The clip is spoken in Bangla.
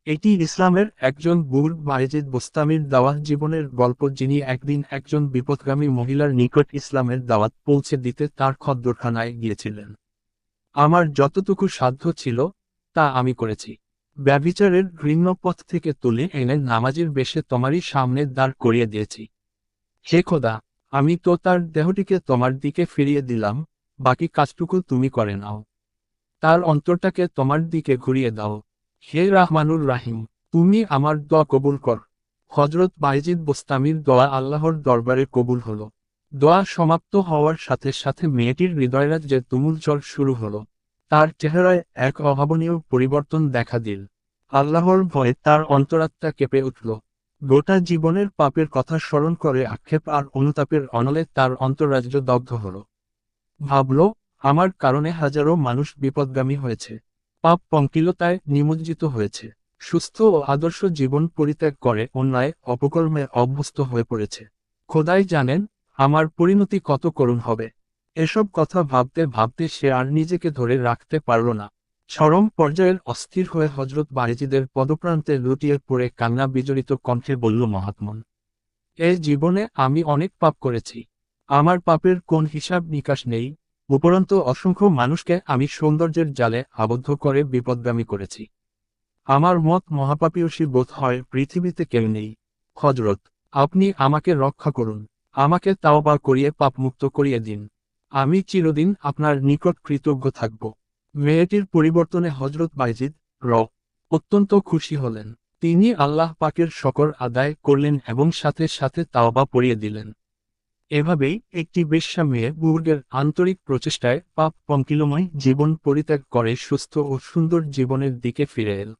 এটি ইসলামের একজন বুড় বায়েজিদ বোস্তামির দাওয়াত জীবনের গল্প, যিনি একদিন একজন বিপথগামী মহিলার নিকট ইসলামের দাওয়াত পৌঁছে দিতে তার খদ্দরখানায় গিয়েছিলেন। আমার যতটুকু সাধ্য ছিল তা আমি করেছি। ব্যভিচারের ঘৃণ্য পথ থেকে তুলে এনে নামাজের বেশে তোমারই সামনে দাঁড় করিয়ে দিয়েছি। হে খোদা, আমি তো তার দেহটিকে তোমার দিকে ফিরিয়ে দিলাম, বাকি কাজটুকু তুমি করে নাও। তার অন্তরটাকে তোমার দিকে ঘুরিয়ে দাও। হে রাহমানুর রাহিম, তুমি আমার দোয়া কবুল কর। হজরত বায়েজিদ বোস্তামির দোয়া আল্লাহর দরবারে কবুল হলো। দোয়া সমাপ্ত হওয়ার সাথে সাথে মেয়েটির হৃদয়রাজ্যে তুমুল ঝড় শুরু হলো। তার চেহারায় এক অভাবনীয় পরিবর্তন দেখা দিল। আল্লাহর ভয়ে তার অন্তরাত্মা কেঁপে উঠল। গোটা জীবনের পাপের কথা স্মরণ করে আক্ষেপ আর অনুতাপের অনলে তার অন্তরাজ্য দগ্ধ হল। ভাবল, আমার কারণে হাজারো মানুষ বিপদগামী হয়েছে, পাপ পঙ্কিলতায় নিমজ্জিত হয়েছে, সুস্থ ও আদর্শ জীবন পরিত্যাগ করে অন্যায় অপকর্মে অভ্যস্ত হয়ে পড়েছে। খোদাই জানেন আমার পরিণতি কত করুণ হবে। এসব কথা ভাবতে ভাবতে সে আর নিজেকে ধরে রাখতে পারল না। চরম পর্যায়ের অস্থির হয়ে হজরত বায়েজিদের পদপ্রান্তে লুটিয়ে পড়ে কান্না বিজড়িত কণ্ঠে বলল, মহাত্মন, এ জীবনে আমি অনেক পাপ করেছি। আমার পাপের কোন হিসাব নিকাশ নেই। উপরন্তু অসংখ্য মানুষকে আমি সৌন্দর্যের জালে আবদ্ধ করে বিপদগামী করেছি। আমার মত মহাপাপীয়সী বোধ হয় পৃথিবীতে কেউ নেই। হজরত, আপনি আমাকে রক্ষা করুন। আমাকে তাওবা করিয়ে পাপমুক্ত করিয়ে দিন। আমি চিরদিন আপনার নিকট কৃতজ্ঞ থাকব। মেয়েটির পরিবর্তনে হজরত বায়েজিদ অত্যন্ত খুশি হলেন। তিনি আল্লাহ পাকের শকর আদায় করলেন এবং সাথে সাথে তাওবা পড়িয়ে দিলেন। এভাবেই একটি বেশ্যা মেয়ে বুর্গের আন্তরিক প্রচেষ্টায় পাপ পঙ্কিলময় জীবন পরিত্যাগ করে সুস্থ ও সুন্দর জীবনের দিকে ফিরে এল।